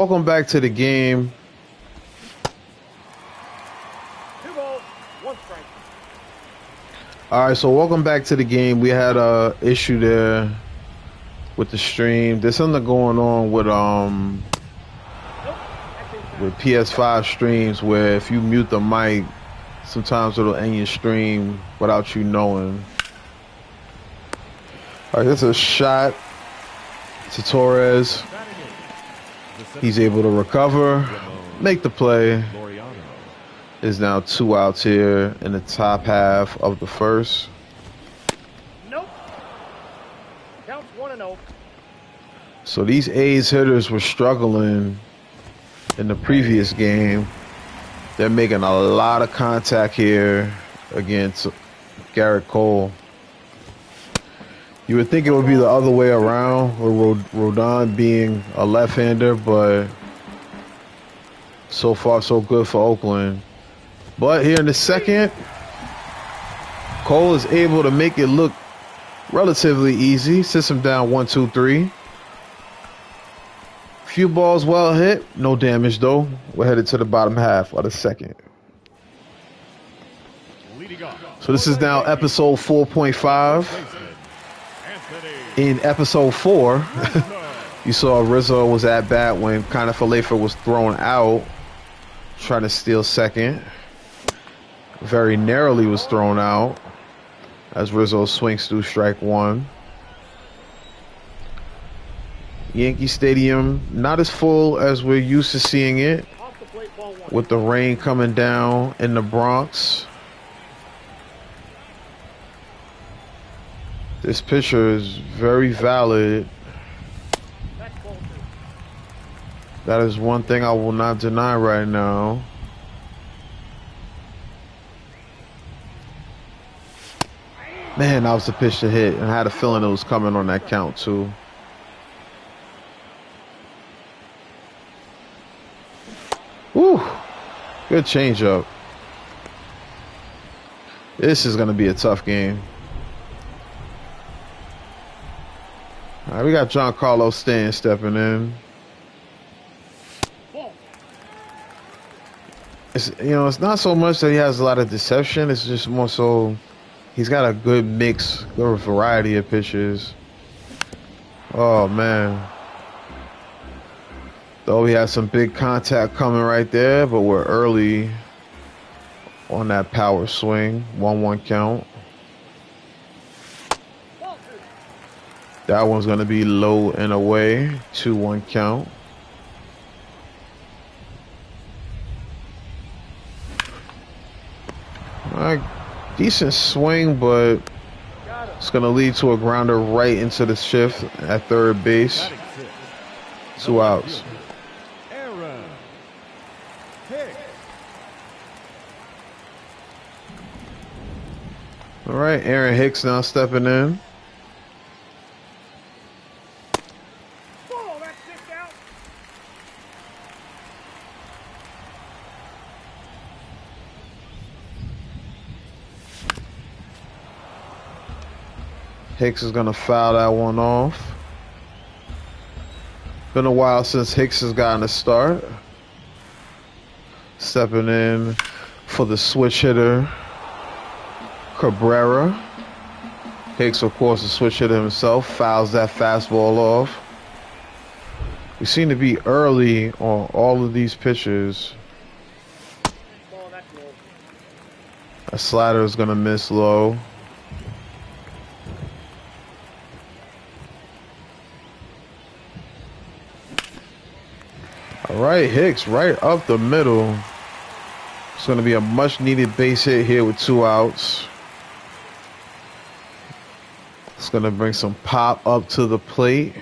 Welcome back to the game. 2 balls, 1 strike. All right, so welcome back to the game. We had a issue there with the stream. There's something going on with PS5 streams where if you mute the mic, sometimes it'll end your stream without you knowing. All right, that's a shot to Torres. He's able to recover, make the play. Is now 2 outs here in the top half of the first. Nope. Counts 1-0. So these A's hitters were struggling in the previous game. They're making a lot of contact here against Garrett Cole. You would think it would be the other way around, with Rodon being a left-hander, but so far so good for Oakland. But here in the second, Cole is able to make it look relatively easy. Sits him down 1-2-3. Few balls well hit, no damage though. We're headed to the bottom half of the second. So this is now episode 4.5. In episode 4, you saw Rizzo was at bat when Falefa was thrown out, trying to steal second. Very narrowly was thrown out as Rizzo swings through strike 1. Yankee Stadium not as full as we're used to seeing it, with the rain coming down in the Bronx. This pitcher is very valid. That is one thing I will not deny right now. Man, that was the pitch to hit. And I had a feeling it was coming on that count too. Woo! Good changeup. This is going to be a tough game. All right, we got Giancarlo Stanton stepping in. It's not so much that he has a lot of deception. It's just more so he's got a good mix, good variety of pitches. Oh, man. Though we have some big contact coming right there, but we're early on that power swing. 1-1 count. That one's going to be low and away. 2-1 count. All right, decent swing, but it's going to lead to a grounder right into the shift at third base. 2 outs. All right, Aaron Hicks now stepping in. Hicks is going to foul that one off. Been a while since Hicks has gotten a start. Stepping in for the switch hitter, Cabrera. Hicks, of course, the switch hitter himself, fouls that fastball off. We seem to be early on all of these pitches. A slider is going to miss low. All right, Hicks right up the middle. It's going to be a much-needed base hit here with 2 outs. It's going to bring some pop up to the plate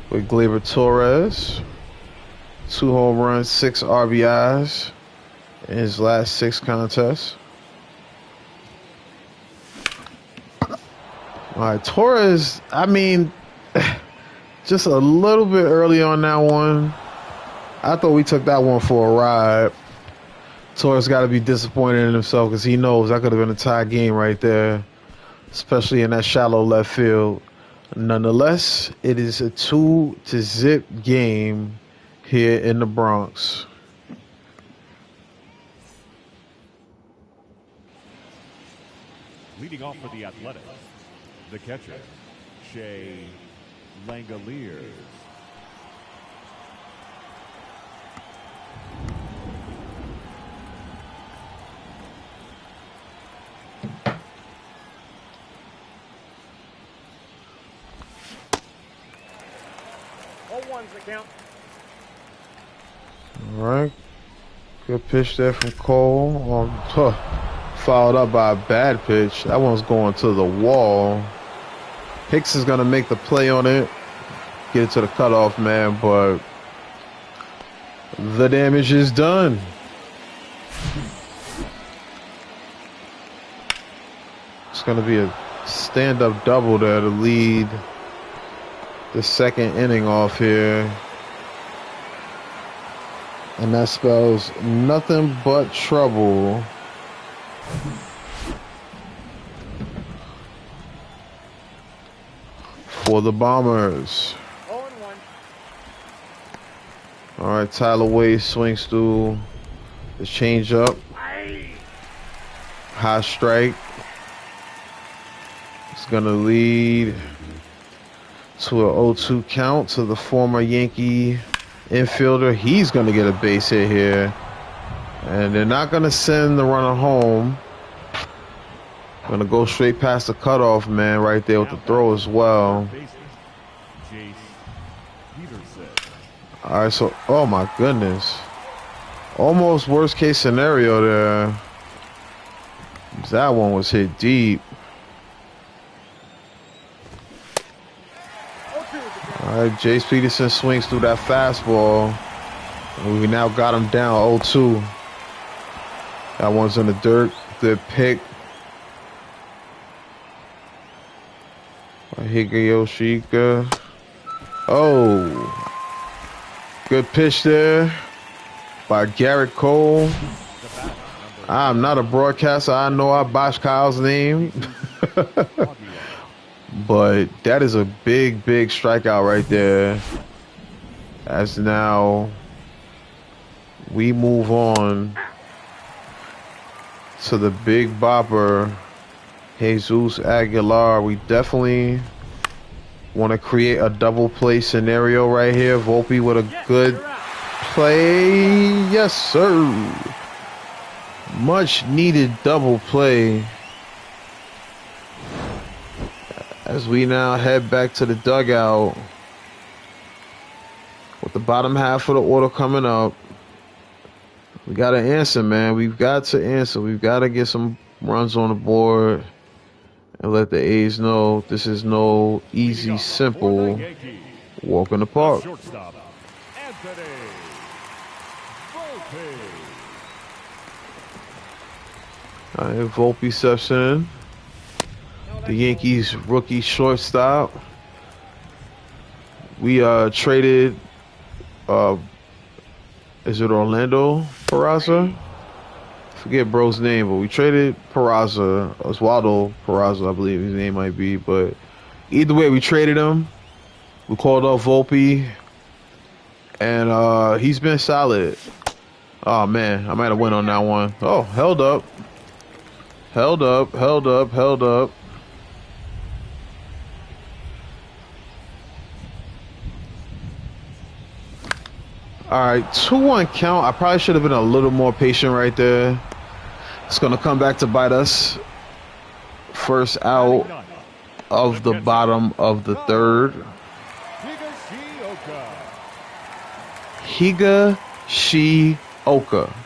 with Gleyber Torres. 2 home runs, 6 RBIs in his last 6 contests. All right, Torres, I mean, just a little bit early on that one. I thought we took that one for a ride. Torres got to be disappointed in himself because he knows that could have been a tie game right there, especially in that shallow left field. Nonetheless, it is a 2-0 game here in the Bronx. Leading off for the Athletics, the catcher, Shea Langoliers. One's the count. All right. Good pitch there from Cole. Fouled up by a bad pitch. That one's going to the wall. Hicks is going to make the play on it. Get it to the cutoff man, but the damage is done. It's going to be a stand-up double there to lead the second inning off here. And that spells nothing but trouble for the Bombers. 0-1. All right, Tyler Wade swings through the changeup. High strike. It's going to lead to an 0-2 count to the former Yankee infielder. He's going to get a base hit here. And they're not going to send the runner home. Going to go straight past the cutoff man right there with the throw as well. All right, so, oh my goodness. Almost worst case scenario there. That one was hit deep. All right, Jace Peterson swings through that fastball. And we now got him down 0-2. That one's in the dirt. Good pick. Higayoshika. Oh. Good pitch there by Garrett Cole. I'm not a broadcaster. I know I botched Kyle's name. But that is a big, big strikeout right there. As now we move on to the big bopper, Jesus Aguilar. We definitely want to create a double play scenario right here. Volpe with a good play. Yes, sir. Much needed double play. As we now head back to the dugout with the bottom half of the order coming up. We got to answer, man. We've got to answer. We've got to get some runs on the board and let the A's know this is no easy, simple walk in the park. All right, Volpe steps in. The Yankees rookie shortstop. We traded, is it Orlando Peraza? Forget bro's name, but we traded Peraza, Oswaldo Peraza, I believe his name might be. But either way, we traded him. We called up Volpe, and he's been solid. Oh man, I might have went on that one. Oh, held up. Held up. All right, 2-1 count. I probably should have been a little more patient right there. It's going to come back to bite us. First out of the bottom of the third. Higashioka.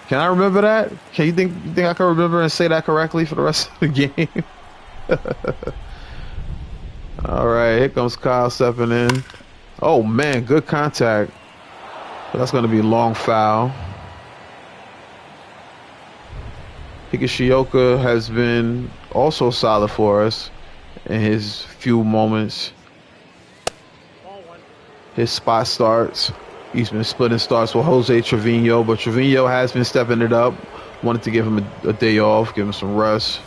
Can I remember that? Can you think I can remember and say that correctly for the rest of the game? All right, here comes Kyle stepping in. Oh man, good contact. But that's going to be a long foul. Higashioka has been also solid for us in his few moments. His spot starts. He's been splitting starts with Jose Trevino, but Trevino has been stepping it up. Wanted to give him a day off, give him some rest.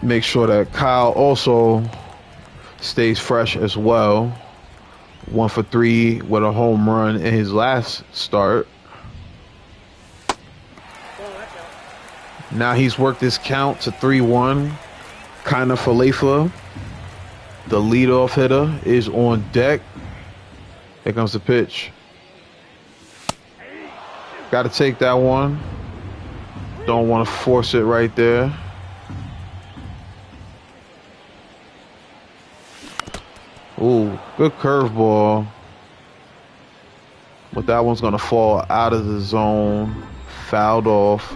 Make sure that Kyle also stays fresh as well. 1 for 3 with a home run in his last start. Now he's worked his count to 3-1. Kind of Falefa, the leadoff hitter, is on deck. Here comes the pitch. Got to take that one. Don't want to force it right there. Ooh, good curveball. But that one's going to fall out of the zone. Fouled off.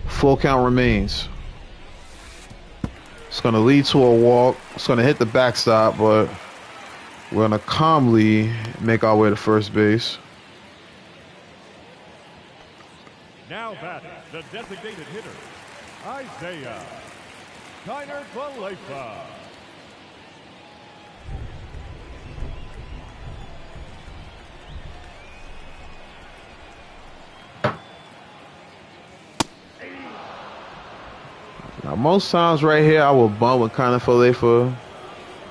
Full count remains. It's going to lead to a walk. It's going to hit the backstop, but we're going to calmly make our way to first base. Now batting, the designated hitter, Isaiah Falefa. Now, most times right here, I will bunt with kind of Falefa,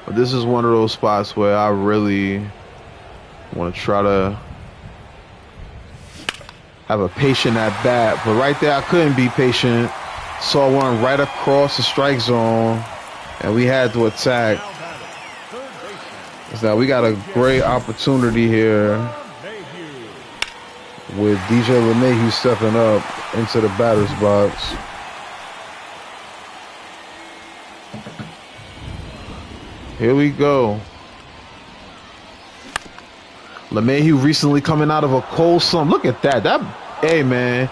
but this is one of those spots where I really want to try to have a patient at bat. But right there, I couldn't be patient. Saw one right across the strike zone, and we had to attack. So we got a great opportunity here with DJ LeMahieu stepping up into the batter's box. Here we go. LeMahieu recently coming out of a cold slump. Look at that. Hey, man.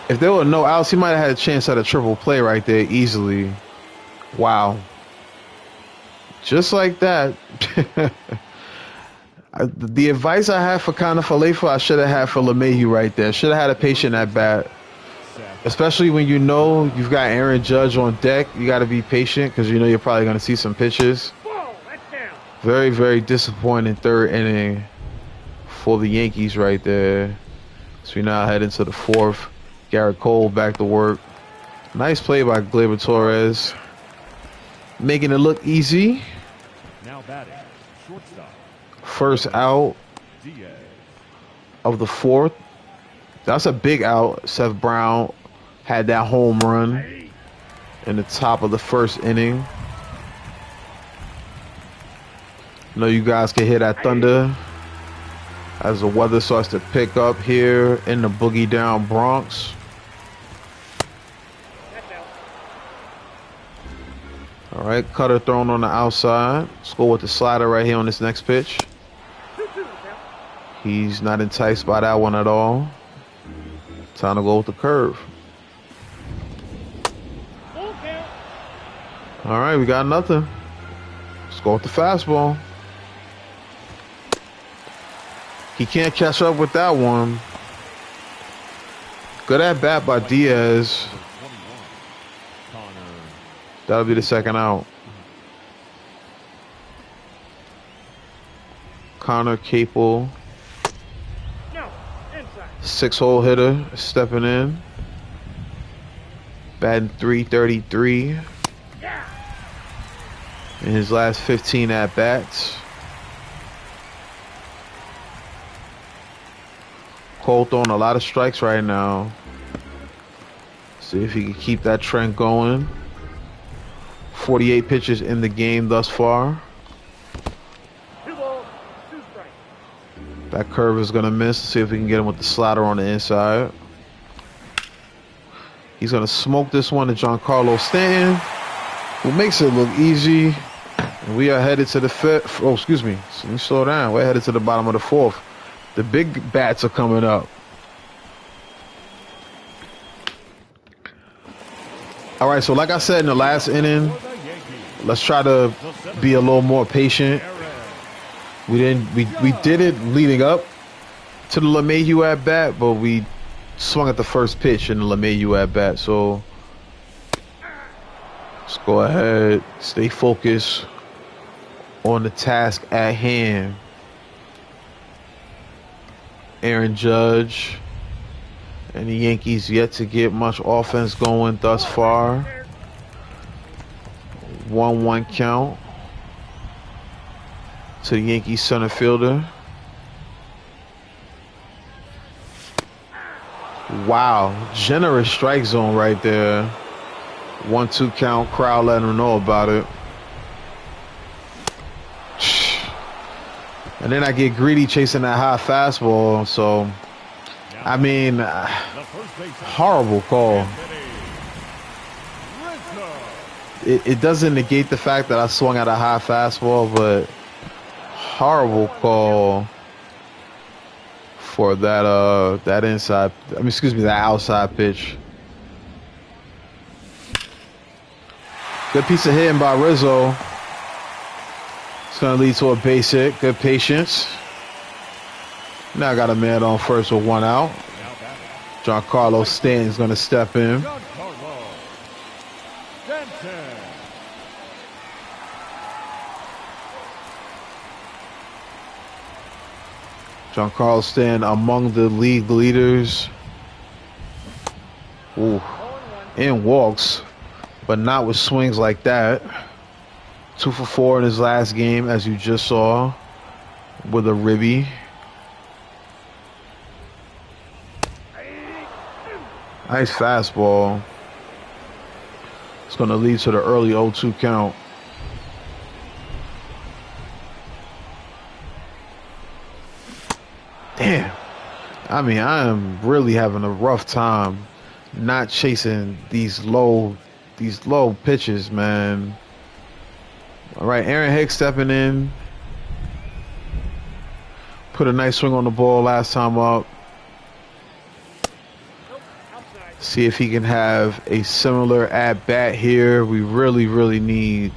If there were no outs, he might have had a chance at a triple play right there easily. Wow. Just like that. The advice I had for kind of Falefa, I should have had for LeMahieu right there. Should have had a patient at bat. Especially when you know you've got Aaron Judge on deck. You got to be patient because you know you're probably going to see some pitches. Very, very disappointing third inning for the Yankees right there. So we now head into the fourth. Garrett Cole back to work. Nice play by Gleyber Torres. Making it look easy. Now batting, shortstop. First out of the fourth. That's a big out. Seth Brown had that home run in the top of the first inning. I know you guys can hear that thunder as the weather starts to pick up here in the boogie down Bronx. All right, cutter thrown on the outside. Let's go with the slider right here on this next pitch. He's not enticed by that one at all. Time to go with the curve. All right, we got nothing. Let's go with the fastball. He can't catch up with that one. Good at bat by Diaz. That'll be the second out. Connor Capel, 6-hole hitter, stepping in. Batting .333 in his last 15 at-bats. Cole throwing a lot of strikes right now. See if he can keep that trend going. 48 pitches in the game thus far. 2 balls, 2 strikes. That curve is going to miss. See if we can get him with the slider on the inside. He's going to smoke this one to Giancarlo Stanton, who makes it look easy. And we are headed to the fifth. Oh, excuse me. Let me slow down. We're headed to the bottom of the fourth. The big bats are coming up. All right, so like I said in the last inning, let's try to be a little more patient. We did it leading up to the LeMahieu at bat, but we swung at the first pitch in the LeMahieu at bat. So let's go ahead, stay focused on the task at hand. Aaron Judge and the Yankees yet to get much offense going thus far. 1-1 count. to the Yankees center fielder. Wow, generous strike zone right there. 1-2 count, crowd letting them know about it. And then I get greedy chasing that high fastball. So, I mean, horrible call. It doesn't negate the fact that I swung at a high fastball, but horrible call for that inside. I mean, excuse me, that outside pitch. Good piece of hitting by Rizzo. It's going to lead to a base hit. Good patience. Now I got a man on first with 1 out. Giancarlo Stanton's going to step in. Giancarlo Stanton among the league leaders. Ooh. In walks, but not with swings like that. 2 for 4 in his last game, as you just saw, with a ribby. Nice fastball. It's going to lead to the early 0-2 count. Damn. I mean, I am really having a rough time not chasing these low pitches, man. All right, Aaron Hicks stepping in. Put a nice swing on the ball last time up. See if he can have a similar at-bat here. We really, really need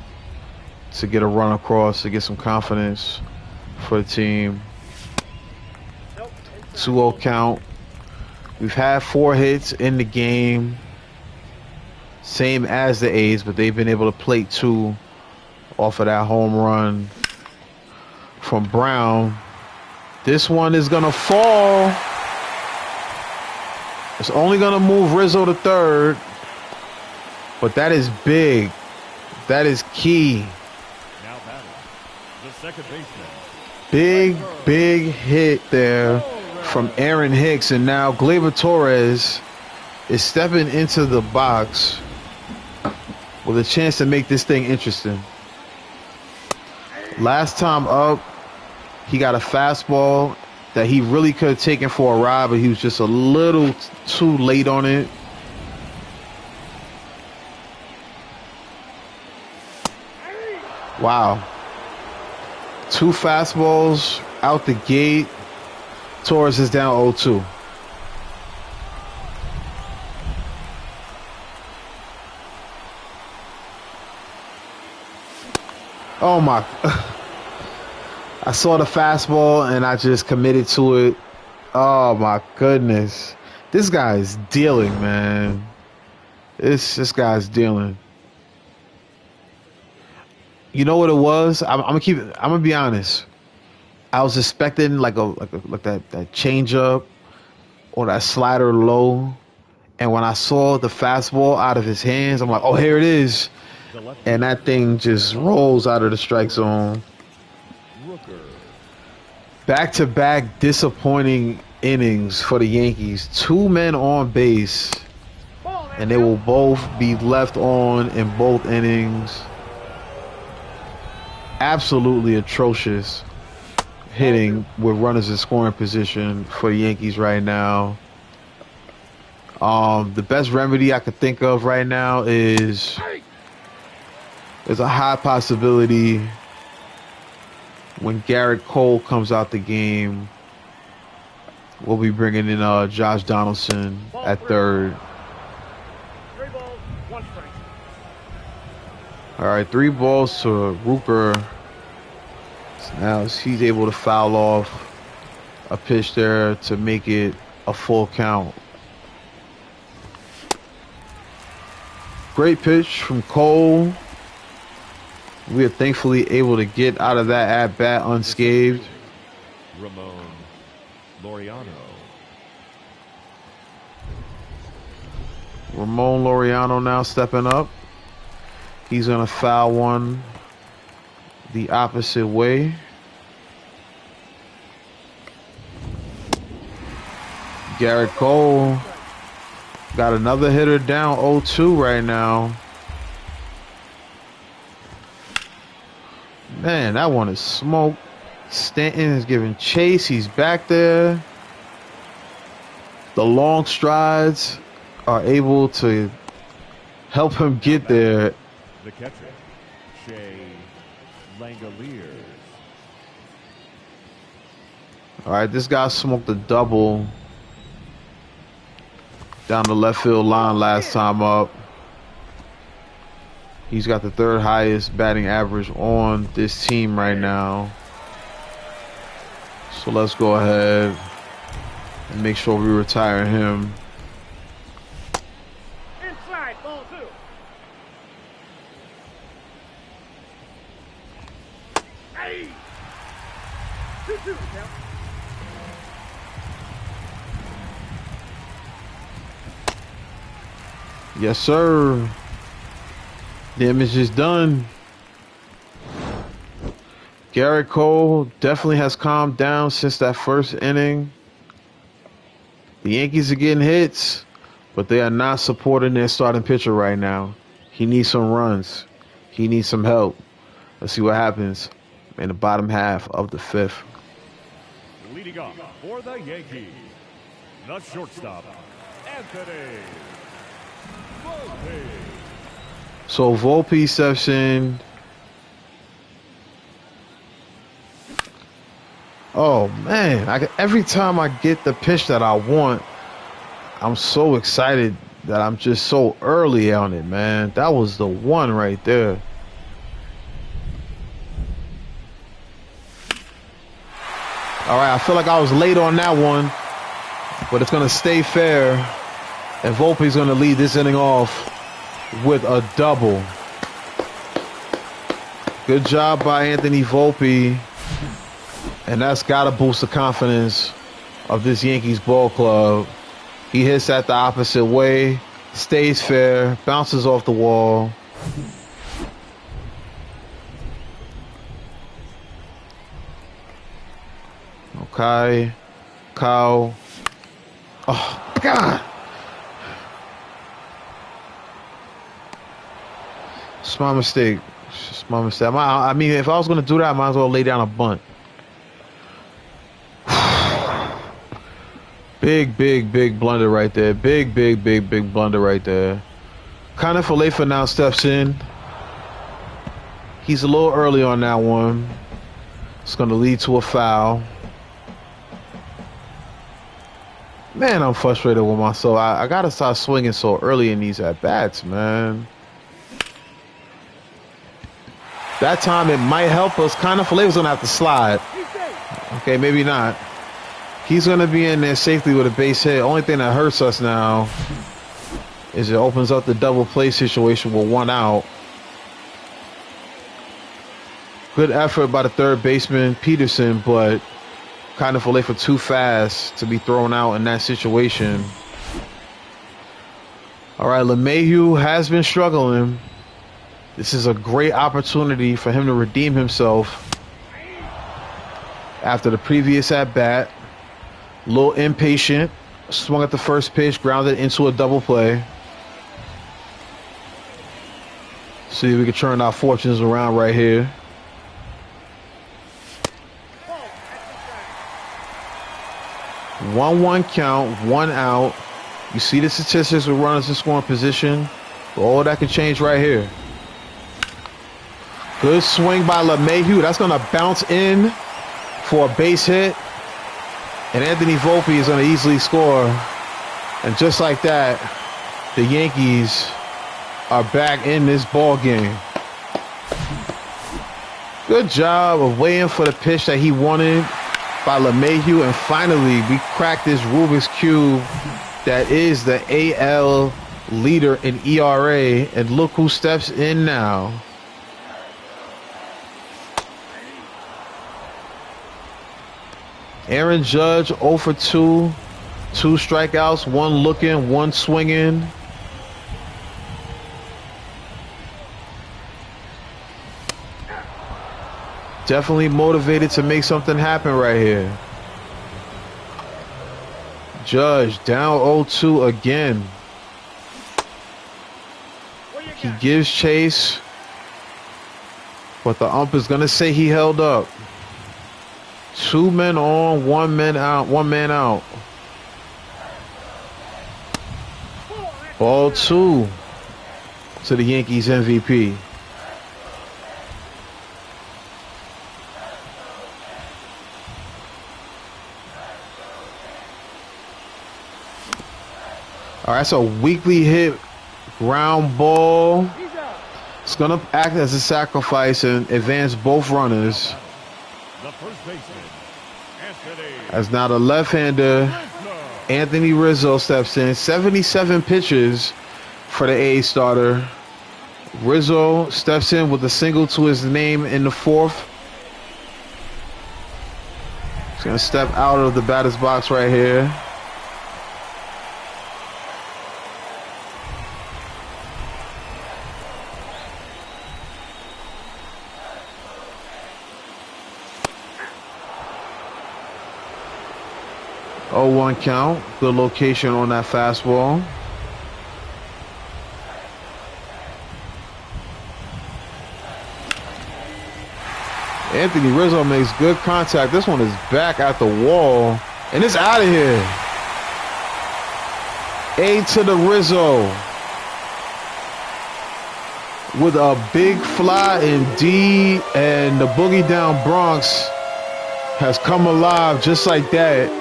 to get a run across to get some confidence for the team. 2-0 count. We've had 4 hits in the game. Same as the A's, but they've been able to plate 2 off of that home run from Brown. This one is going to fall. It's only going to move Rizzo to third. But that is big. That is key. Now batting, the second baseman. Big hit there from Aaron Hicks. And now Gleyber Torres is stepping into the box with a chance to make this thing interesting. Last time up, he got a fastball that he really could have taken for a ride, but he was just a little too late on it. Wow. 2 fastballs out the gate. Torres is down 0-2. Oh my. I saw the fastball and I just committed to it. Oh my goodness. This guy is dealing, man. This guy's dealing. You know what it was? I'm gonna be honest. I was expecting like that change up or that slider low. And when I saw the fastball out of his hands, I'm like, oh, here it is. And that thing just rolls out of the strike zone. Back-to-back disappointing innings for the Yankees. 2 men on base, and they will both be left on in both innings. Absolutely atrocious hitting with runners in scoring position for the Yankees right now. The best remedy I could think of right now is there's a high possibility when Garrett Cole comes out the game, we'll be bringing in Josh Donaldson at third. 3 balls, 1 strike. All right, 3 balls to Rooker. So now he's able to foul off a pitch there to make it a full count. Great pitch from Cole. We are thankfully able to get out of that at-bat unscathed. Ramon Laureano. Ramon Laureano now stepping up. He's going to foul one the opposite way. Garrett Cole got another hitter down 0-2 right now. Man, that one is smoke. Stanton is giving chase. He's back there. The long strides are able to help him get there. The catcher, Shea Langoliers. All right, this guy smoked a double down the left field line last time up. He's got the third highest batting average on this team right now. So let's go ahead and make sure we retire him. Inside, ball 2. Hey! 2-2, count. Yes, sir. Damage is done. Garrett Cole definitely has calmed down since that first inning. The Yankees are getting hits, but they are not supporting their starting pitcher right now. He needs some runs. He needs some help. Let's see what happens in the bottom half of the fifth. Leading off for the Yankees, the shortstop, Anthony Volpe. So Volpe steps in. Oh man, every time I get the pitch that I want, I'm so excited that I'm just so early on it, man. That was the one right there. All right, I feel like I was late on that one, but it's going to stay fair. And Volpe's going to lead this inning off with a double. Good job by Anthony Volpe. And that's got to boost the confidence of this Yankees ball club. He hits that the opposite way, stays fair, bounces off the wall. Okay. Kyle. Oh, God. It's my mistake. It's just my mistake. I mean, if I was going to do that, I might as well lay down a bunt. Big blunder right there. Big blunder right there. Connor Falefa now steps in. He's a little early on that one. It's going to lead to a foul. Man, I'm frustrated with myself. I got to start swinging so early in these at-bats, man. That time it might help us. Connor Falefa's going to have to slide. Okay, maybe not. He's going to be in there safely with a base hit. Only thing that hurts us now is it opens up the double play situation with one out. Good effort by the third baseman, Peterson, but kind of Falefa too fast to be thrown out in that situation. All right, LeMahieu has been struggling. This is a great opportunity for him to redeem himself after the previous at-bat. A little impatient, swung at the first pitch, grounded into a double play. See if we can turn our fortunes around right here. One count, one out. You see the statistics with runners in scoring position. But all that can change right here. Good swing by LeMahieu. That's going to bounce in for a base hit. And Anthony Volpe is going to easily score. And just like that, the Yankees are back in this ball game. Good job of waiting for the pitch that he wanted by LeMahieu. And finally, we cracked this Rubik's Cube that is the AL leader in ERA. And look who steps in now. Aaron Judge 0 for 2. 2 strikeouts, 1 looking, 1 swinging. Definitely motivated to make something happen right here. Judge down 0-2 again. He gives chase, but the ump is going to say he held up. 2 men on, 1 man out, 1 man out. Ball 2 to the Yankees MVP. All right, that's a weakly hit ground ball. It's going to act as a sacrifice and advance both runners. The first baseman, Anthony. As now the left-hander, Anthony Rizzo, steps in. 77 pitches for the A starter. Rizzo steps in with a single to his name in the 4th. He's going to step out of the batter's box right here. Oh, 1 count. Good location on that fastball. Anthony Rizzo makes good contact. This one is back at the wall, and it's out of here. A to the Rizzo with a big fly indeed, and the boogie down Bronx has come alive just like that.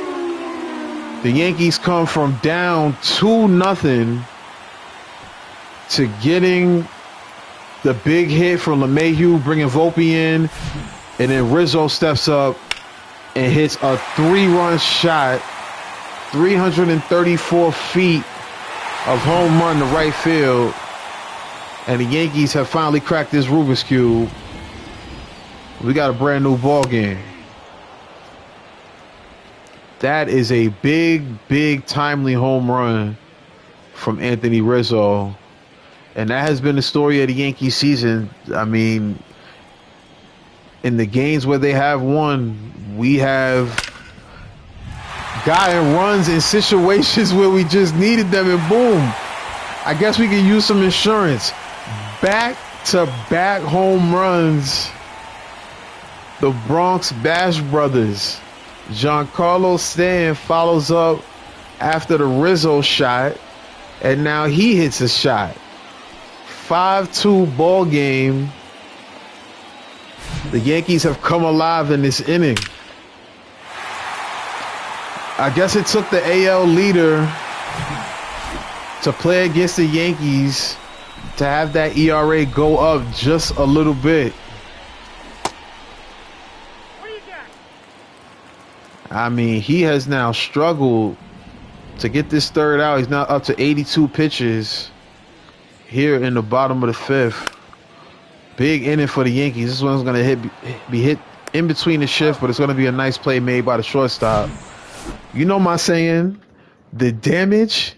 The Yankees come from down 2-0 to getting the big hit from LeMahieu, bringing Volpe in, and then Rizzo steps up and hits a 3-run shot, 334 feet of home run to right field, and the Yankees have finally cracked this Rubik's Cube. We got a brand new ball game. That is a big, timely home run from Anthony Rizzo. And that has been the story of the Yankee season. I mean, in the games where they have won, we have gotten runs in situations where we just needed them, and boom. I guess we could use some insurance. Back-to-back home runs. The Bronx Bash Brothers. Giancarlo Stanton follows up after the Rizzo shot, and now he hits a shot. 5-2 ball game. The Yankees have come alive in this inning. I guess it took the AL leader to play against the Yankees to have that ERA go up just a little bit. I mean, he has now struggled to get this third out. He's now up to 82 pitches here in the bottom of the 5th. Big inning for the Yankees. This one's going to be hit in between the shift, but it's going to be a nice play made by the shortstop. You know my saying, the damage,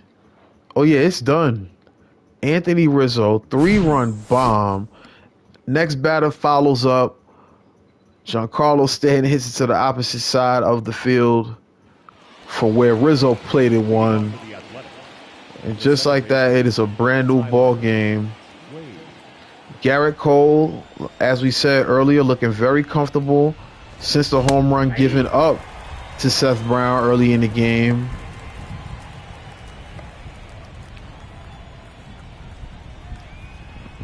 oh yeah, it's done. Anthony Rizzo, 3-run bomb. Next batter follows up. Giancarlo Stanton hits it to the opposite side of the field from where Rizzo played it one. And just like that, it is a brand new ball game. Garrett Cole, as we said earlier, looking very comfortable since the home run given up to Seth Brown early in the game.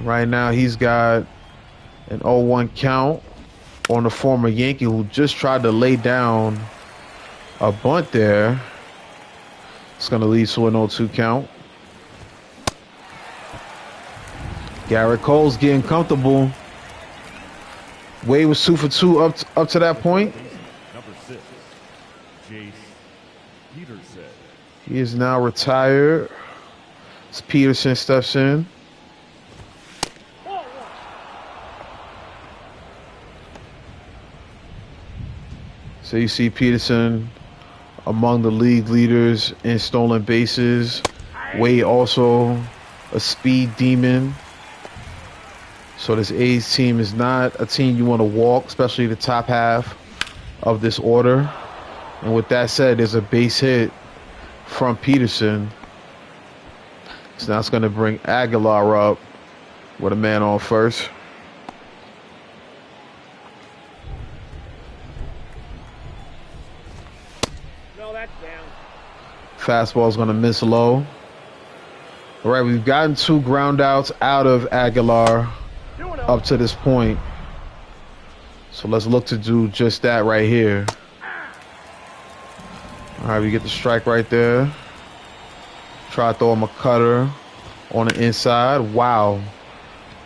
Right now, he's got an 0-1 count on the former Yankee who just tried to lay down a bunt there. It's going to lead to an 0-2 count. Garrett Cole's getting comfortable. Wade was 2 for 2 up to that point. Number 6, Jace Peterson. He is now retired. As Peterson steps in. So you see Peterson among the league leaders in stolen bases. Wade also a speed demon. So this A's team is not a team you want to walk, especially the top half of this order. And with that said, there's a base hit from Peterson. So now it's going to bring Aguilar up with a man on first. No, that's down. Fastball's going to miss low. All right, we've gotten 2 ground outs out of Aguilar up to this point. So let's look to do just that right here. All right, we get the strike right there. Try to throw him a cutter on the inside. Wow.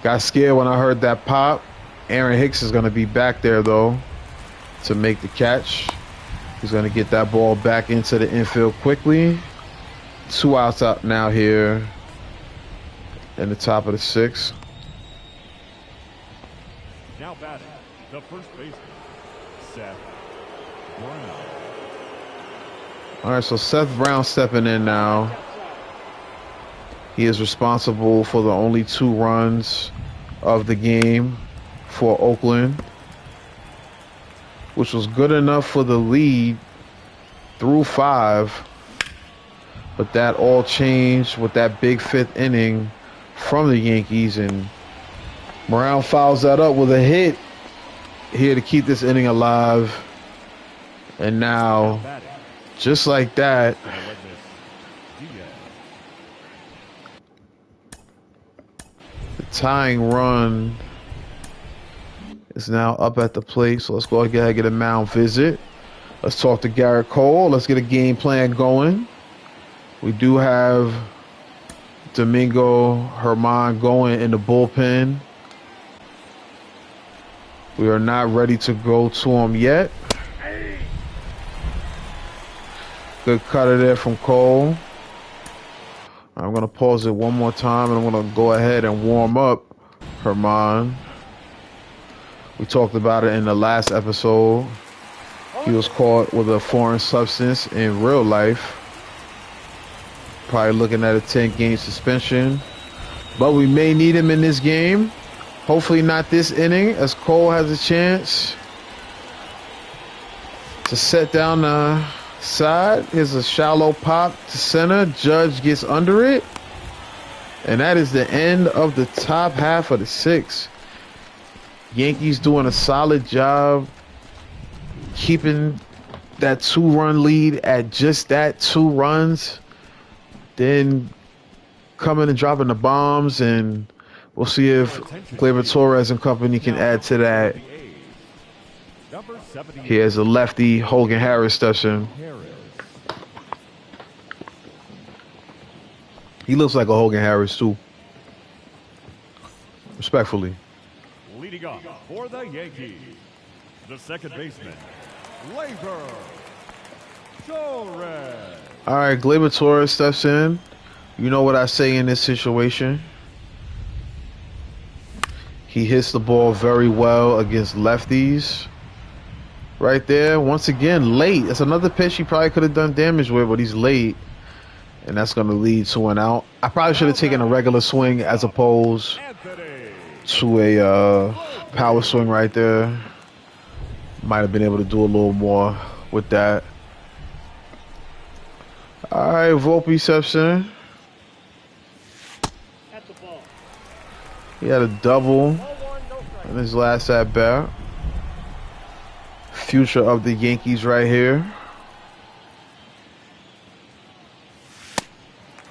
Got scared when I heard that pop. Aaron Hicks is going to be back there, though, to make the catch. He's going to get that ball back into the infield quickly. 2 outs out now here in the top of the 6th. Now batting, the first baseman, Seth Brown. All right, so Seth Brown stepping in now. He is responsible for the only 2 runs of the game for Oakland, which was good enough for the lead through 5. But that all changed with that big 5th inning from the Yankees, and Brown fouls that up with a hit here to keep this inning alive. And now, just like that, the tying run is now up at the plate. So let's go ahead and get a mound visit. Let's talk to Garrett Cole. Let's get a game plan going. We do have Domingo Herman going in the bullpen. We are not ready to go to him yet. Good cutter there from Cole. I'm going to pause it one more time, and I'm going to go ahead and warm up Herman. We talked about it in the last episode. He was caught with a foreign substance in real life. Probably looking at a 10-game suspension. But we may need him in this game. Hopefully not this inning, as Cole has a chance to set down the side. Here's a shallow pop to center. Judge gets under it. And that is the end of the top half of the 6th. Yankees doing a solid job keeping that 2-run lead at just that 2 runs. Then coming and dropping the bombs, and we'll see if Gleyber Torres and company can add to that. Here's a lefty. Hogan Harris steps in. He looks like a Hogan Harris too. Respectfully. Leading off for the Yankees, the second baseman, Gleyber Torres. All right, Gleyber Torres steps in. You know what I say in this situation. He hits the ball very well against lefties. Right there. Once again, late. That's another pitch he probably could have done damage with, but he's late. And that's going to lead to an out. I probably should have taken a regular swing as opposed to a power swing right there. Might have been able to do a little more with that. All right, Volpe steps in. He had a double in his last at bat. Future of the Yankees right here.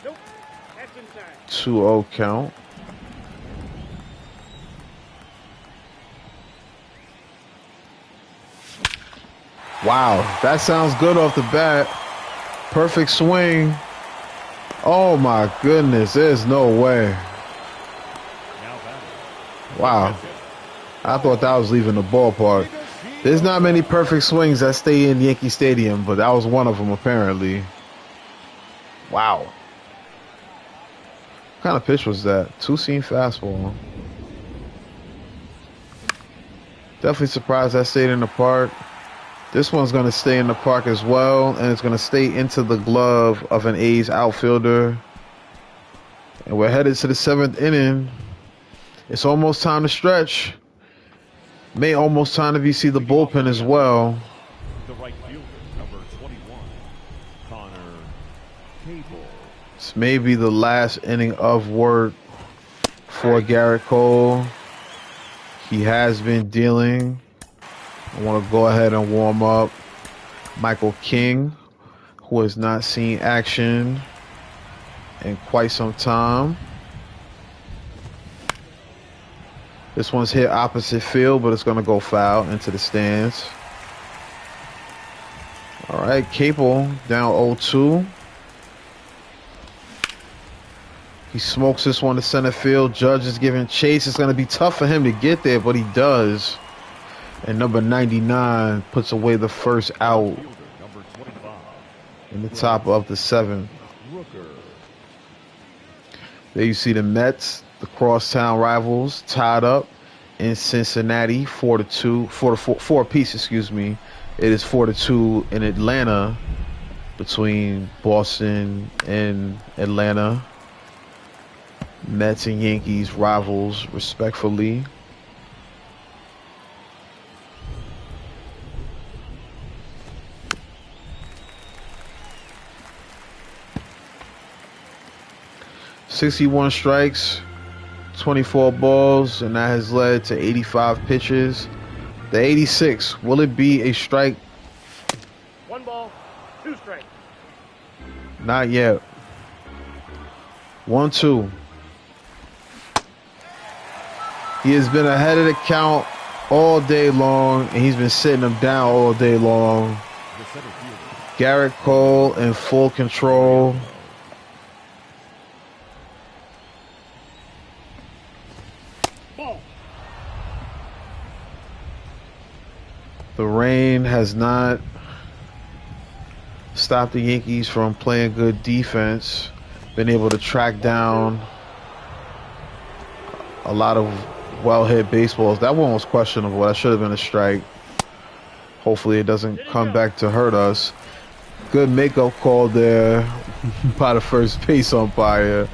Nope. That's inside. 2-0 count. Wow, that sounds good off the bat. Perfect swing. Oh my goodness, there's no way. Wow. I thought that was leaving the ballpark. There's not many perfect swings that stay in Yankee Stadium, but that was one of them apparently. Wow. What kind of pitch was that? 2-seam fastball. Definitely surprised that stayed in the park. This one's going to stay in the park as well, and it's going to stay into the glove of an A's outfielder. And we're headed to the 7th inning. It's almost time to stretch. May almost time to see the bullpen as well. The right fielder, number 21, Connor Cable. It's maybe the last inning of work for Garrett Cole. He has been dealing. I want to go ahead and warm up Michael King, who has not seen action in quite some time. This one's hit opposite field, but it's going to go foul into the stands. All right, Capel down 0-2. He smokes this one to center field. Judge is giving chase. It's going to be tough for him to get there, but he does. And number 99 puts away the first out in the top of the 7th. There you see the Mets, the crosstown rivals, tied up in Cincinnati, 4-2, 4 apiece, excuse me. It is 4-2 in Atlanta between Boston and Atlanta. Mets and Yankees rivals, respectfully. "61 strikes, 24 balls, and that has led to 85 pitches. The 86, will it be a strike? 1 ball, 2 strikes. Not yet. 1-2. He has been ahead of the count all day long, and he's been sitting him down all day long. Garrett Cole in full control. Ball. The rain has not stopped the Yankees from playing good defense. Been able to track down a lot of well-hit baseballs. That one was questionable. That should have been a strike. Hopefully it doesn't come back to hurt us. Good makeup call there by the first base umpire.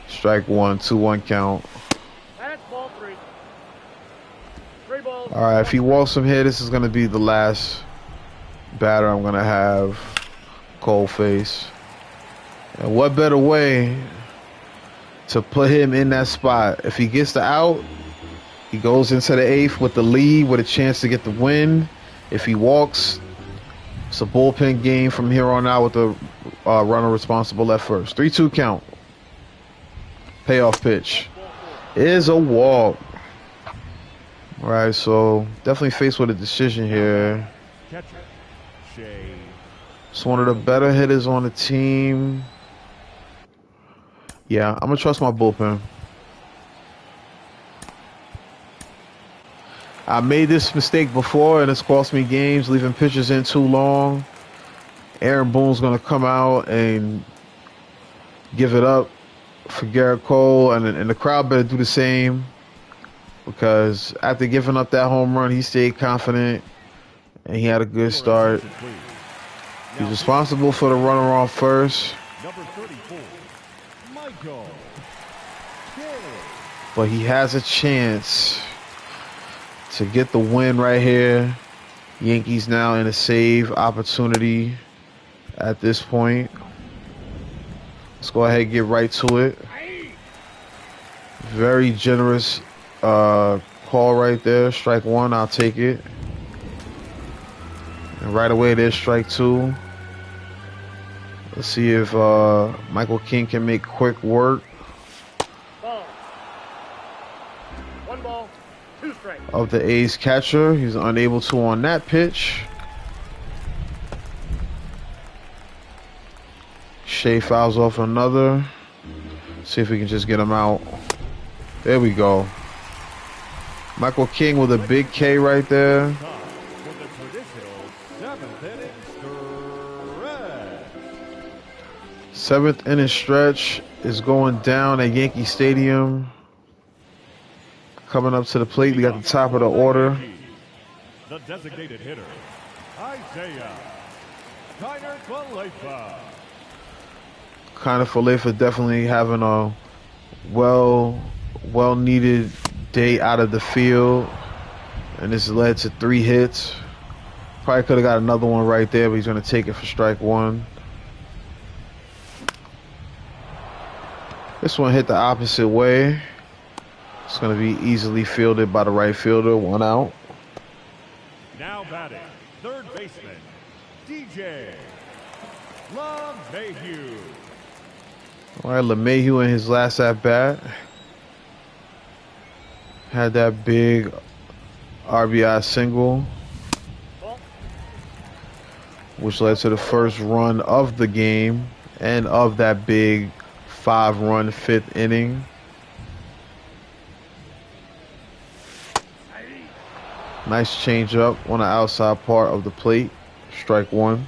Strike 1, 2-1 count. That's ball 3. 3 balls. All right, if he walks from here, this is going to be the last batter I'm going to have. Cold face. And what better way to put him in that spot? If he gets the out, he goes into the 8th with the lead with a chance to get the win. If he walks, it's a bullpen game from here on out with the runner responsible at first. 3-2 count. Payoff pitch is a walk. All right, so definitely faced with a decision here. It's one of the better hitters on the team. Yeah, I'm going to trust my bullpen. I made this mistake before, and it's cost me games, leaving pitchers in too long. Aaron Boone's going to come out and give it up for Garrett Cole, and the crowd better do the same, because after giving up that home run, he stayed confident, and he had a good start. He's responsible for the runner on first. But he has a chance to get the win right here. Yankees now in a save opportunity at this point. Let's go ahead and get right to it. Very generous call right there. Strike 1, I'll take it. And right away there's strike 2. Let's see if Michael King can make quick work of the A's catcher. He's unable to on that pitch. Shea fouls off another. See if we can just get him out. There we go. Michael King with a big K right there. 7th inning stretch is going down at Yankee Stadium. Coming up to the plate, we got the top of the order. The designated hitter, Isaiah Kiner-Falefa. Kiner-Falefa definitely having a well-needed day out of the field, and this led to 3 hits. Probably could have got another one right there, but he's going to take it for strike 1. This one hit the opposite way. It's going to be easily fielded by the right fielder. 1 out. Now batting, third baseman, DJ LeMahieu. All right, LeMahieu in his last at bat had that big RBI single, which led to the first run of the game and of that big 5-run 5th inning. Nice changeup on the outside part of the plate. Strike 1.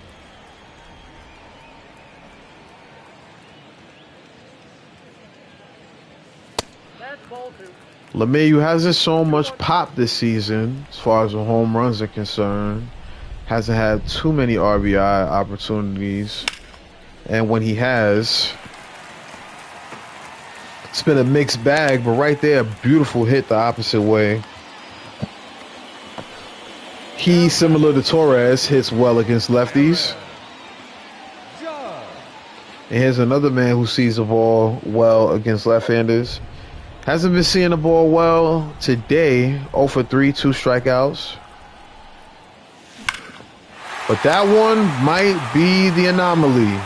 LeMahieu hasn't shown much pop this season as far as the home runs are concerned. Hasn't had too many RBI opportunities. And when he has, it's been a mixed bag, but right there, beautiful hit the opposite way. He, similar to Torres, hits well against lefties. And here's another man who sees the ball well against left-handers. Hasn't been seeing the ball well today. 0 for 3, 2 strikeouts. But that one might be the anomaly.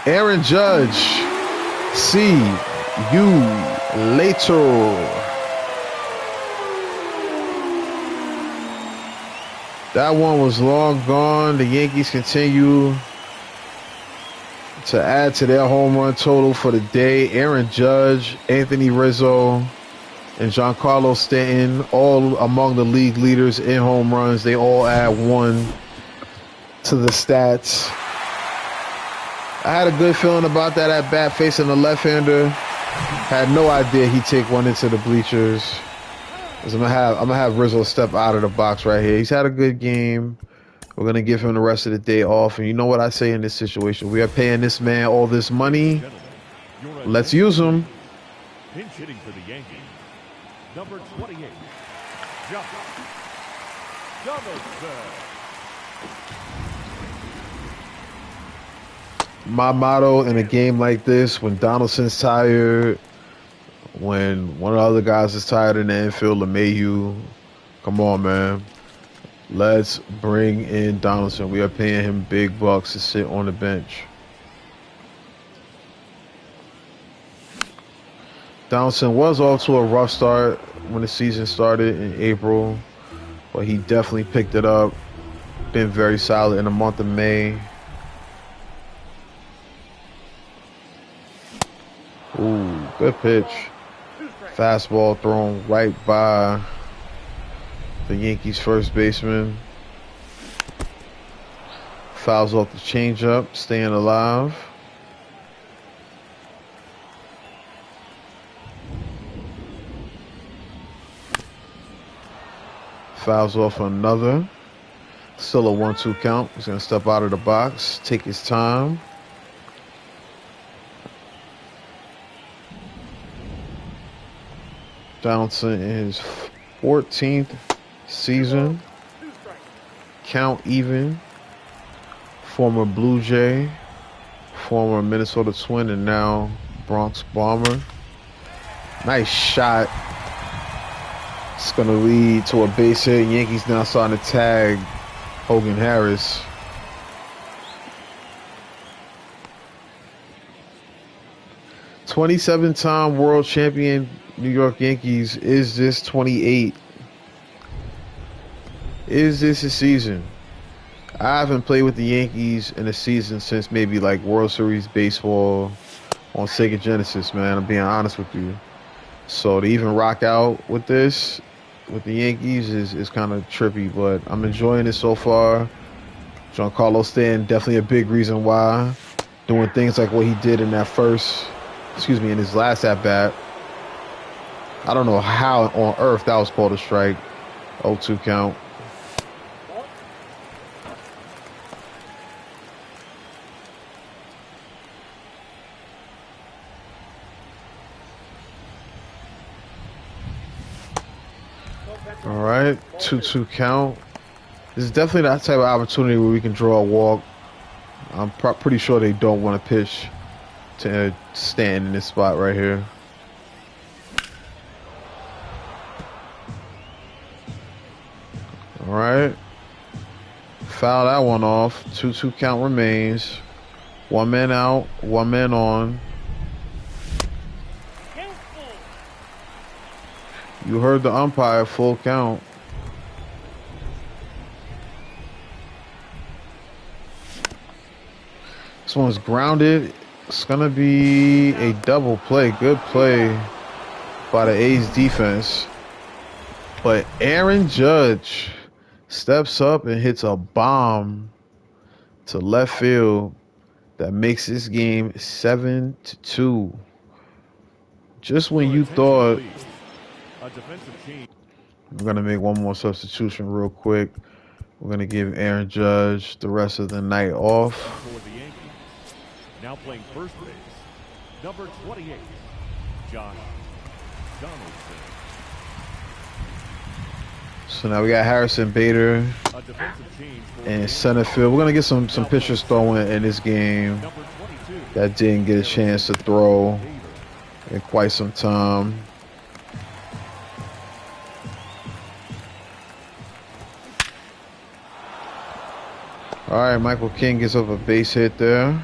Aaron Judge. See you later. That one was long gone. The Yankees continue to add to their home run total for the day. Aaron Judge, Anthony Rizzo, and Giancarlo Stanton, all among the league leaders in home runs. They all add 1 to the stats. I had a good feeling about that at bat facing the left-hander. Had no idea he'd take one into the bleachers. I'm gonna have Rizzo step out of the box right here. He's had a good game. We're gonna give him the rest of the day off. And you know what I say in this situation? We are paying this man all this money. Let's use him. Pinch hitting for the Yankees, number 28, Donaldson. My motto in a game like this, when Donaldson's tired, when one of the other guys is tired in the infield, LeMahieu, come on, man. Let's bring in Donaldson. We are paying him big bucks to sit on the bench. Donaldson was off to a rough start when the season started in April, but he definitely picked it up. Been very solid in the month of May. Ooh, good pitch. Fastball thrown right by the Yankees first baseman. Fouls off the changeup, staying alive. Fouls off another. Still a 1-2 count. He's going to step out of the box, take his time. Donaldson in his 14th season. Count even. Former Blue Jay, former Minnesota Twin, and now Bronx Bomber. Nice shot. It's going to lead to a base hit. Yankees now starting to tag Hogan Harris. '27-time world champion New York Yankees. Is this 28? Is this a season? I haven't played with the Yankees in a season since maybe like World Series baseball on Sega Genesis, man. I'm being honest with you. So to even rock out with this, with the Yankees, is kind of trippy, but I'm enjoying it so far. Giancarlo Stanton, definitely a big reason why. Doing things like what he did in that in his last at-bat. I don't know how on earth that was called a strike. 0-2 count. All right, 2-2 count. This is definitely that type of opportunity where we can draw a walk. I'm pretty sure they don't want to pitch to stand in this spot right here. All right. Foul that one off. 2-2 count remains. One man out, one man on. You heard the umpire, full count. This one's grounded. It's going to be a double play. Good play by the A's defense. But Aaron Judge steps up and hits a bomb to left field that makes this game 7-2. Just when you thought we're going to make one more substitution real quick. We're going to give Aaron Judge the rest of the night off. For the Yankees. Now playing first base, number 28, Josh Donaldson. So now we got Harrison Bader in center field. We're going to get some pitchers throwing in this game that didn't get a chance to throw in quite some time. All right, Michael King gets up a base hit there.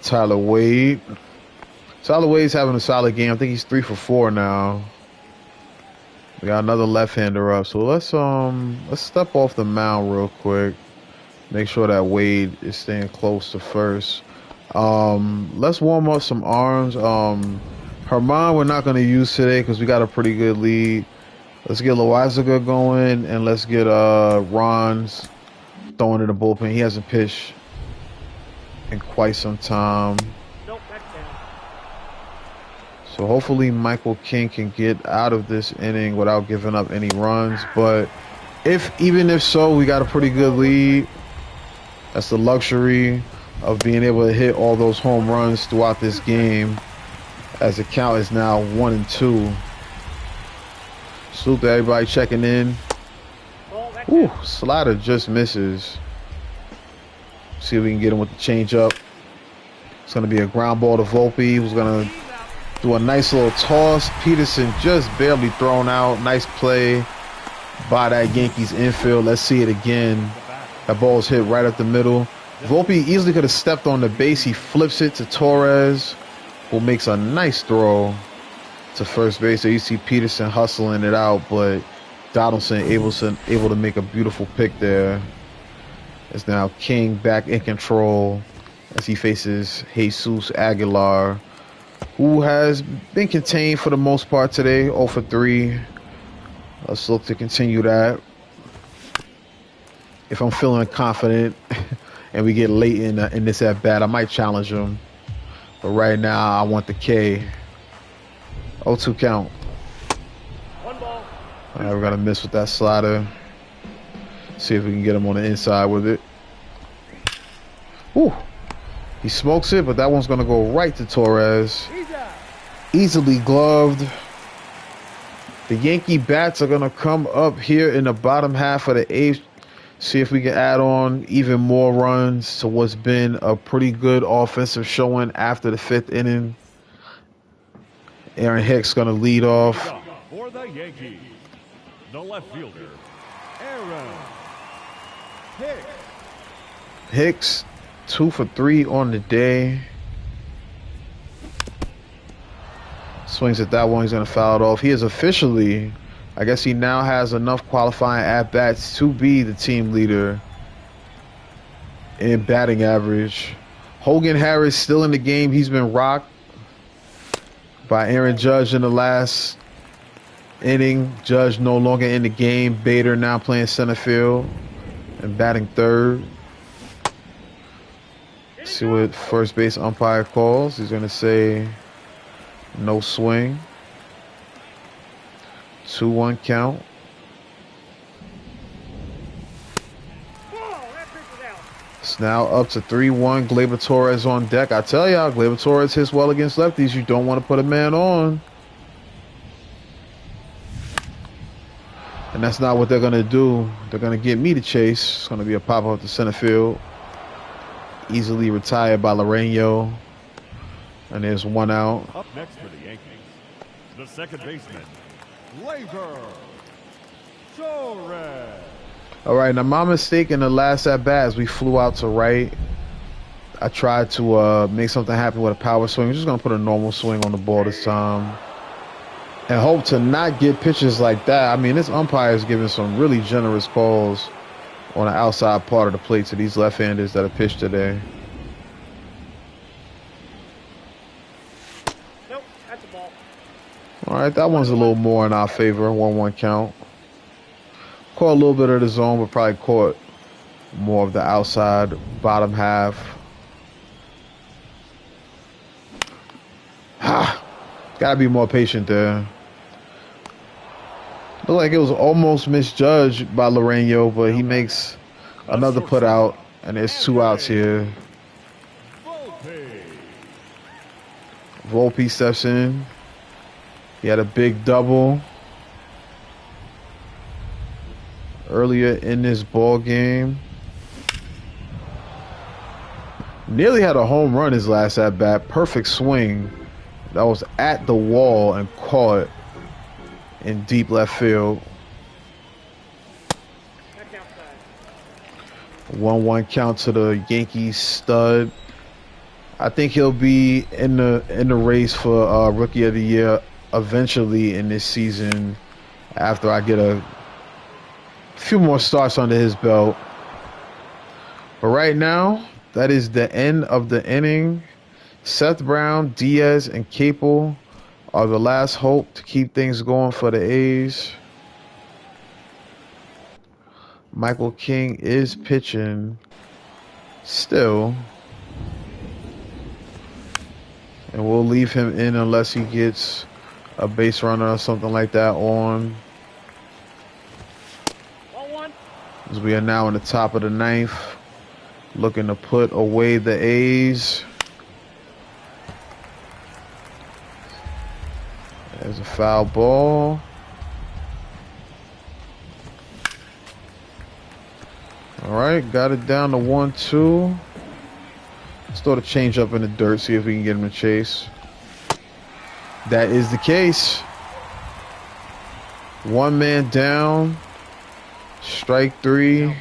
Tyler Wade. Tyler Wade's having a solid game. I think he's 3 for 4 now. We got another left-hander up. So let's step off the mound real quick. Make sure that Wade is staying close to first. Let's warm up some arms. Herman we're not going to use today because we got a pretty good lead. Let's get Loizaga going and let's get Ron's throwing in the bullpen. He hasn't pitched in quite some time. So hopefully Michael King can get out of this inning without giving up any runs. But even if so, we got a pretty good lead. That's the luxury of being able to hit all those home runs throughout this game, as the count is now 1-2. Salute to everybody checking in. Ooh, slider just misses. See if we can get him with the changeup. It's going to be a ground ball to Volpe, who's going to do a nice little toss. Peterson just barely thrown out. Nice play by that Yankees infield. Let's see it again. That ball's hit right up the middle. Volpe easily could have stepped on the base. He flips it to Torres, who makes a nice throw to first base. So you see Peterson hustling it out, but Donaldson able to make a beautiful pick there. It's now King back in control as he faces Jesus Aguilar, who has been contained for the most part today, 0 for 3. Let's look to continue that. If I'm feeling confident and we get late in this at bat, I might challenge him. But right now, I want the K. 0-2 count. One ball. All right, we're going to miss with that slider. See if we can get him on the inside with it. Ooh. He smokes it, but that one's going to go right to Torres. Easily gloved. The Yankee bats are going to come up here in the bottom half of the 8th. See if we can add on even more runs to what's been a pretty good offensive showing after the 5th inning. Aaron Hicks going to lead off. For the Yankees, the left fielder, Aaron Hicks, 2 for 3 on the day. Swings at that one. He's going to foul it off. He is officially, I guess he now has enough qualifying at-bats to be the team leader in batting average. Hogan Harris still in the game. He's been rocked by Aaron Judge in the last inning. Judge no longer in the game. Bader now playing center field and batting third. See what first base umpire calls. He's going to say no swing. 2-1 count. It's now up to 3-1. Gleyber Torres on deck. I tell y'all, Gleyber Torres hits well against lefties. You don't want to put a man on. And that's not what they're going to do. They're going to get me to chase. It's going to be a pop-up to center field. Easily retired by Loreno. And there's one out. Up next for the Yankees, the second baseman, Labor Torres. All right, now my mistake in the last at bat is we flew out to right. I tried to make something happen with a power swing. I'm just gonna put a normal swing on the ball this time, and hope to not get pitches like that. I mean, this umpire is giving some really generous calls on the outside part of the plate to these left-handers that have pitched today. All right, that one's a little more in our favor. 1-1 count. Caught a little bit of the zone, but probably caught more of the outside bottom half. Gotta be more patient there. Looked like it was almost misjudged by Loreno, but he makes another put out, and there's 2 outs here. Volpe steps in. He had a big double earlier in this ball game. Nearly had a home run his last at bat. Perfect swing that was at the wall and caught in deep left field. 1-1 count to the Yankees stud. I think he'll be in the race for Rookie of the Year eventually in this season after I get a few more starts under his belt. But right now, that is the end of the inning. Seth Brown, Diaz, and Capel are the last hope to keep things going for the A's. Michael King is pitching still. And we'll leave him in unless he gets a base runner or something like that on. As we are now in the top of the 9th, looking to put away the A's. There's a foul ball. All right, got it down to 1-2. Let's throw the change up in the dirt, see if we can get him to chase. That is the case. 1 man down. Strike 3.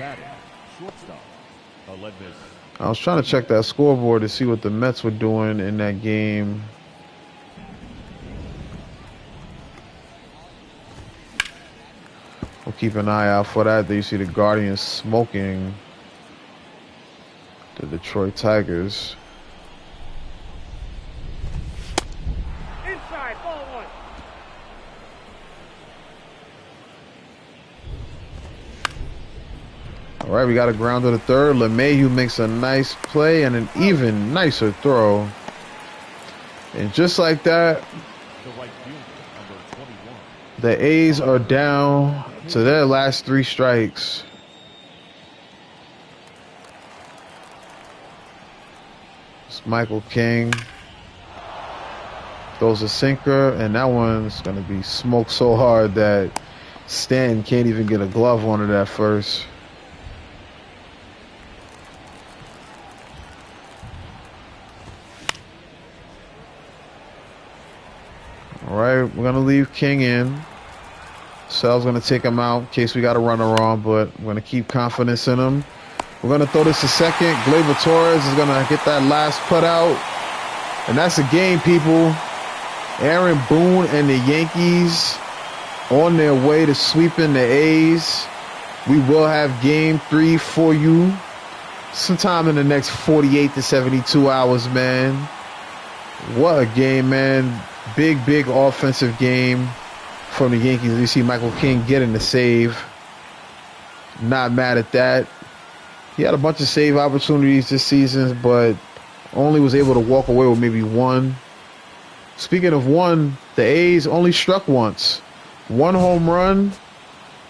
I was trying to check that scoreboard to see what the Mets were doing in that game. We'll keep an eye out for that. There you see the Guardians smoking the Detroit Tigers. Inside, ball 1. All right, we got a grounder to third. LeMahieu makes a nice play and an even nicer throw. And just like that, the A's are down to their last 3 strikes. It's Michael King. Throws a sinker, and that one's going to be smoked so hard that Stanton can't even get a glove on it at first. All right, we're going to leave King in. Sal's going to take him out in case we got a runner on, but we're going to keep confidence in him. We're going to throw this to second. Gleyber Torres is going to get that last put out. And that's the game, people. Aaron Boone and the Yankees on their way to sweeping the A's. We will have game 3 for you sometime in the next 48 to 72 hours, man. What a game, man. Big offensive game from the Yankees. You see Michael King getting the save. Not mad at that. He had a bunch of save opportunities this season, but only was able to walk away with maybe 1. Speaking of 1, the A's only struck once. 1 home run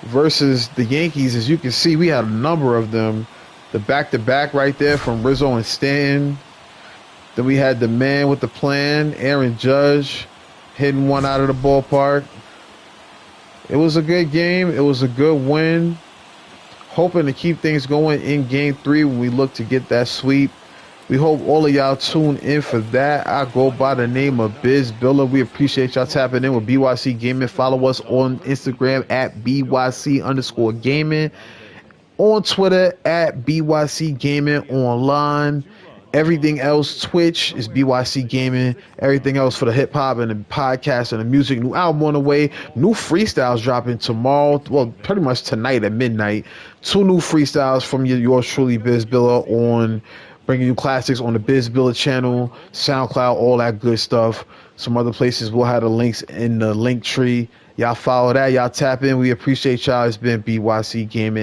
versus the Yankees. As you can see, we had a number of them. The back-to-back right there from Rizzo and Stanton. Then we had the man with the plan, Aaron Judge, hitting one out of the ballpark. It was a good game. It was a good win. Hoping to keep things going in game 3 when we look to get that sweep We hope all of y'all tune in for that. I go by the name of Biz Biller. We appreciate y'all tapping in with BYC Gaming. Follow us on Instagram at BYC_gaming. On Twitter at BYC Gaming Online. Everything else, Twitch is BYC Gaming. Everything else for the hip hop and the podcast and the music. New album on the way. New freestyles dropping tomorrow. Well, pretty much tonight at midnight. 2 new freestyles from yours truly, Biz Biller, on bringing you classics on the Biz Biller channel, SoundCloud, all that good stuff. Some other places we'll have the links in the link tree. Y'all follow that. Y'all tap in. We appreciate y'all. It's been BYC Gaming.